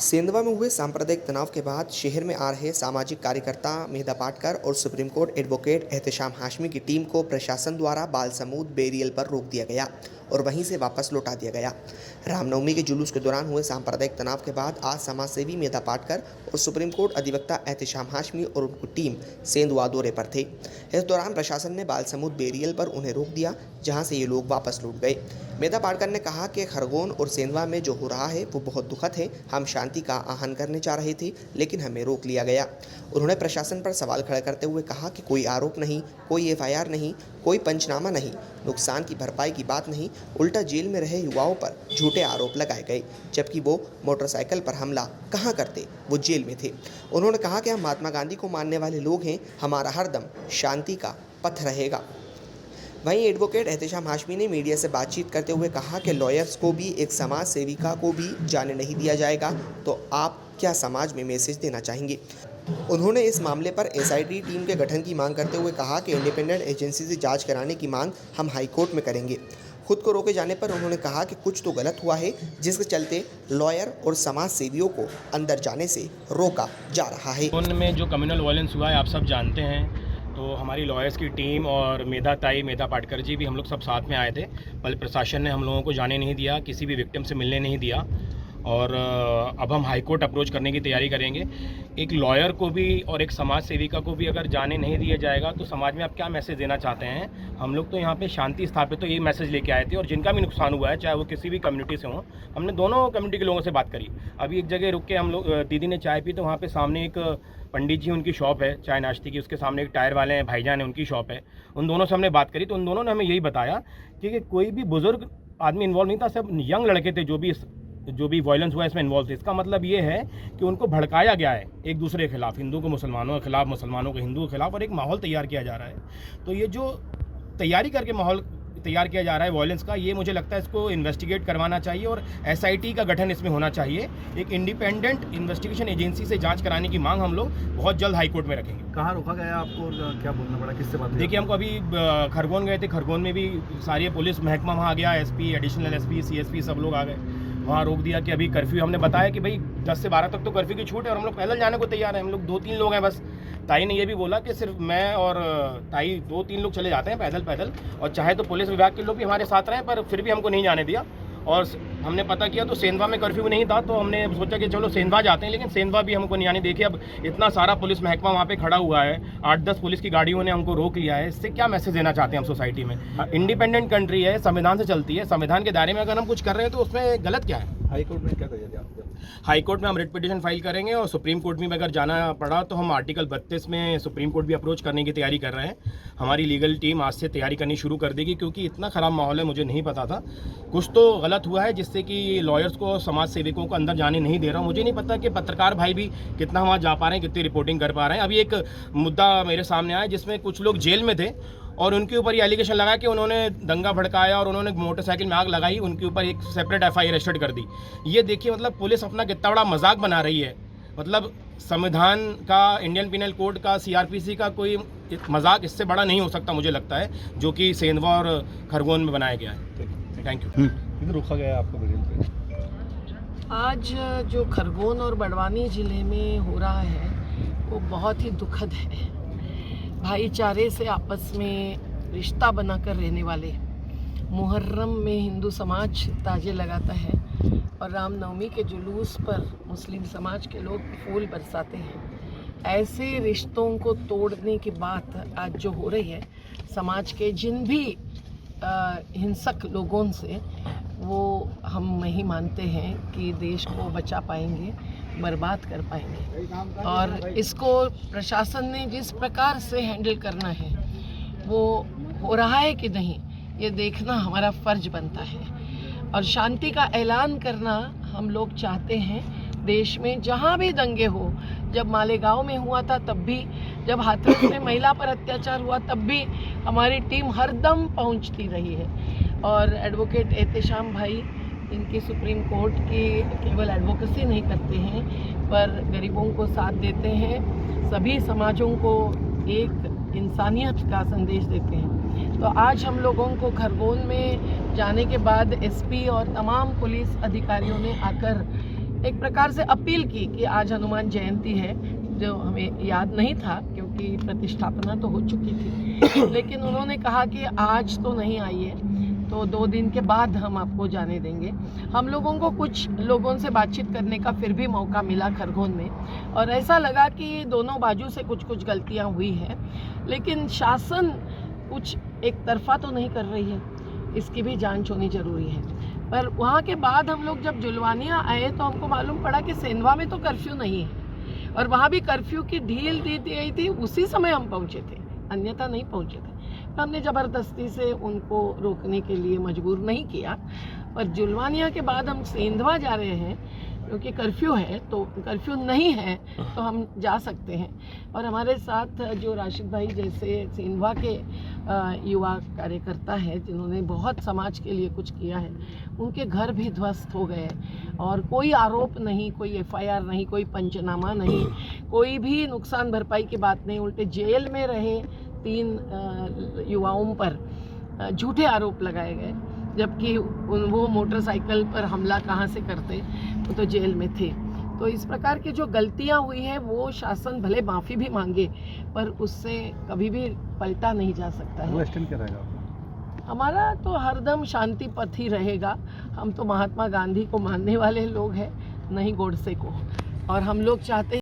सेंधवा में हुए सांप्रदायिक तनाव के बाद शहर में आ रहे सामाजिक कार्यकर्ता मेधा पाटकर और supreme court advocate Ehtesham Hashmi की टीम को प्रशासन द्वारा बालसमूद बेरियल पर रोक दिया गया और वहीं से वापस लौटा दिया गया। रामनवमी के जुलूस के दौरान हुए सांप्रदायिक तनाव के बाद आज समाजसेवी मेधा पाटकर और सुप्रीम कोर्ट अधिवक्ता एहतेशाम हाशमी और उनकी टीम सेंधवा दौरे पर थे। इस दौरान प्रशासन ने बालसमूद बेरियल पर उन्हें रोक दिया, जहां से ये लोग वापस लौट गए। मेधा पाटकर ने कहा कि खरगोन और सेंधवा में जो हो रहा है वो बहुत दुखद है। हम शांति का आह्वान करने जा रहे थे, लेकिन हमें रोक लिया गया। उन्होंने प्रशासन पर सवाल खड़ा करते हुए कहा कि कोई आरोप नहीं, कोई एफआईआर नहीं, कोई पंचनामा नहीं, नुकसान की भरपाई की बात नहीं, उल्टा जेल में रहे युवाओं पर झूठे आरोप लगाए गए, जबकि वो मोटरसाइकिल पर हमला कहाँ करते, वो जेल में थे। उन्होंने कहा कि हम महात्मा गांधी को मानने वाले लोग हैं, हमारा हरदम शांति का पथ रहेगा। वहीं एडवोकेट एहतेशाम हाशमी ने मीडिया से बातचीत करते हुए कहा कि लॉयर्स को भी एक समाज सेविका को भी जाने नहीं दिया जाएगा, तो आप क्या समाज में मैसेज देना चाहेंगे। उन्होंने इस मामले पर एसआईटी टीम के गठन की मांग करते हुए कहा कि इंडिपेंडेंट एजेंसी से जांच कराने की मांग हम हाईकोर्ट में करेंगे। खुद को रोके जाने पर उन्होंने कहा कि कुछ तो गलत हुआ है, जिसके चलते लॉयर और समाज सेवियों को अंदर जाने से रोका जा रहा है। में जो कम्युनल वायलेंस हुआ है आप सब जानते हैं, तो हमारी लॉयर्स की टीम और मेधा पाटकर जी भी हम लोग सब साथ में आए थे। पहले प्रशासन ने हम लोगों को जाने नहीं दिया, किसी भी विक्टिम से मिलने नहीं दिया और अब हम हाई कोर्ट अप्रोच करने की तैयारी करेंगे। एक लॉयर को भी और एक समाज सेविका को भी अगर जाने नहीं दिया जाएगा तो समाज में आप क्या मैसेज देना चाहते हैं। हम लोग तो यहाँ पे शांति स्थापित तो यही मैसेज लेके आए थे और जिनका भी नुकसान हुआ है, चाहे वो किसी भी कम्युनिटी से हो, हमने दोनों कम्युनिटी के लोगों से बात करी। अभी एक जगह रुक के हम लोग दीदी ने चाय पी, तो वहाँ पर सामने एक पंडित जी उनकी शॉप है चाय नाश्ते की, उसके सामने एक टायर वाले हैं भाईजान है, उनकी शॉप है। उन दोनों से हमने बात करी तो उन दोनों ने हमें यही बताया कि कोई भी बुजुर्ग आदमी इन्वॉल्व नहीं था, सब यंग लड़के थे जो भी वायलेंस हुआ इसमें इन्वॉल्व थे। इसका मतलब ये है कि उनको भड़काया गया है एक दूसरे के खिलाफ, हिंदू को मुसलमानों के खिलाफ, मुसलमानों को हिंदू के खिलाफ, और एक माहौल तैयार किया जा रहा है। तो ये जो तैयारी करके माहौल तैयार किया जा रहा है वायलेंस का, ये मुझे लगता है इसको इन्वेस्टिगेट करवाना चाहिए और एसआईटी का गठन इसमें होना चाहिए। एक इंडिपेंडेंट इन्वेस्टिगेशन एजेंसी से जांच कराने की मांग हम लोग बहुत जल्द हाई कोर्ट में रखेंगे। कहाँ रोका गया आपको और क्या बोलना पड़ा, किससे बात? देखिए, हमको अभी खरगोन गए थे, खरगोन में भी सारी पुलिस महकमा वहाँ आ गया, एसपी, एडिशनल एसपी, सीएसपी सब लोग आ गए। वहाँ रोक दिया कि अभी कर्फ्यू, हमने बताया कि भाई 10 से 12 तक तो कर्फ्यू की छूट है और हम लोग पैदल जाने को तैयार हैं। हम लोग 2-3 लोग हैं बस। ताई ने ये भी बोला कि सिर्फ मैं और ताई 2-3 लोग चले जाते हैं पैदल, और चाहे तो पुलिस विभाग के लोग भी हमारे साथ रहें, पर फिर भी हमको नहीं जाने दिया। और हमने पता किया तो सेंधवा में कर्फ्यू नहीं था, तो हमने सोचा कि चलो सेंधवा जाते हैं, लेकिन सेंधवा भी हमको नहीं आने। देखिए, अब इतना सारा पुलिस महकमा वहाँ पे खड़ा हुआ है, 8-10 पुलिस की गाड़ियों ने हमको रोक लिया है। इससे क्या मैसेज देना चाहते हैं हम सोसाइटी में? इंडिपेंडेंट कंट्री है, संविधान से चलती है, संविधान के दायरे में अगर हम कुछ कर रहे हैं तो उसमें गलत क्या है? हाई कोर्ट में क्या करिए आप? हाई कोर्ट में हम रिट पिटीशन फाइल करेंगे और सुप्रीम कोर्ट में अगर जाना पड़ा तो हम आर्टिकल 32 में सुप्रीम कोर्ट भी अप्रोच करने की तैयारी कर रहे हैं। हमारी लीगल टीम आज से तैयारी करनी शुरू कर देगी, क्योंकि इतना ख़राब माहौल है, मुझे नहीं पता था। कुछ तो गलत हुआ है जिससे कि लॉयर्स को, समाज सेविकों को अंदर जाने नहीं दे रहा। मुझे नहीं पता कि पत्रकार भाई भी कितना वहाँ जा पा रहे हैं, कितनी रिपोर्टिंग कर पा रहे हैं। अभी एक मुद्दा मेरे सामने आया जिसमें कुछ लोग जेल में थे और उनके ऊपर ये एलिगेशन लगा कि उन्होंने दंगा भड़काया और उन्होंने मोटरसाइकिल में आग लगाई, उनके ऊपर एक सेपरेट एफआईआर रजिस्टर्ड कर दी। ये देखिए, मतलब पुलिस अपना कितना बड़ा मजाक बना रही है। मतलब संविधान का, इंडियन पिनल कोड का, सीआरपीसी का कोई मजाक इससे बड़ा नहीं हो सकता, मुझे लगता है, जो कि सेंधवा और खरगोन में बनाया गया है। Thank you. किधर रोका गया आपको बेरियल पे? आज जो खरगोन और बड़वानी ज़िले में हो रहा है वो बहुत ही दुखद है। भाईचारे से आपस में रिश्ता बनाकर रहने वाले, मुहर्रम में हिंदू समाज ताजे लगाता है और रामनवमी के जुलूस पर मुस्लिम समाज के लोग फूल बरसाते हैं। ऐसे रिश्तों को तोड़ने की बात आज जो हो रही है समाज के जिन भी हिंसक लोगों से, वो हम नहीं मानते हैं कि देश को बचा पाएंगे, बर्बाद कर पाएंगे। और इसको प्रशासन ने जिस प्रकार से हैंडल करना है वो हो रहा है कि नहीं, ये देखना हमारा फ़र्ज बनता है। और शांति का ऐलान करना हम लोग चाहते हैं देश में, जहाँ भी दंगे हो। जब मालेगांव में हुआ था तब भी, जब हाथरस में महिला पर अत्याचार हुआ तब भी हमारी टीम हरदम पहुँचती रही है। और एडवोकेट एहतेशाम भाई, इनकी सुप्रीम कोर्ट की केवल एडवोकेसी नहीं करते हैं, पर गरीबों को साथ देते हैं, सभी समाजों को एक इंसानियत का संदेश देते हैं। तो आज हम लोगों को खरगोन में जाने के बाद एसपी और तमाम पुलिस अधिकारियों ने आकर एक प्रकार से अपील की कि आज हनुमान जयंती है, जो हमें याद नहीं था क्योंकि प्रतिष्ठापना तो हो चुकी थी, लेकिन उन्होंने कहा कि आज तो नहीं आइए, तो 2 दिन के बाद हम आपको जाने देंगे। हम लोगों को कुछ लोगों से बातचीत करने का फिर भी मौका मिला खरगोन में, और ऐसा लगा कि दोनों बाजू से कुछ गलतियां हुई हैं, लेकिन शासन कुछ एक तरफा तो नहीं कर रही है, इसकी भी जांच होनी जरूरी है। पर वहाँ के बाद हम लोग जब जुलवानिया आए तो हमको मालूम पड़ा कि सेंधवा में तो कर्फ्यू नहीं है, और वहाँ भी कर्फ्यू की ढील दी गई थी, उसी समय हम पहुँचे थे, अन्यथा नहीं पहुँचे थे। तो हमने ज़बरदस्ती से उनको रोकने के लिए मजबूर नहीं किया। पर जुलवानिया के बाद हम सेंधवा जा रहे हैं क्योंकि कर्फ्यू है, तो कर्फ्यू नहीं है तो हम जा सकते हैं। और हमारे साथ जो राशिद भाई जैसे सेंधवा के युवा कार्यकर्ता हैं जिन्होंने बहुत समाज के लिए कुछ किया है, उनके घर भी ध्वस्त हो गए, और कोई आरोप नहीं, कोई FIR नहीं, कोई पंचनामा नहीं, कोई भी नुकसान भरपाई की बात नहीं। उल्टे जेल में रहे 3 युवाओं पर झूठे आरोप लगाए गए, जबकि वो मोटरसाइकिल पर हमला कहाँ से करते, वो तो जेल में थे। तो इस प्रकार की जो गलतियाँ हुई हैं वो शासन भले माफ़ी भी मांगे, पर उससे कभी भी पलटा नहीं जा सकता है। स्टैंड क्या रहेगा आपका? हमारा तो हरदम शांति पथ ही रहेगा। हम तो महात्मा गांधी को मानने वाले लोग हैं, नहीं गोडसे को, और हम लोग चाहते हैं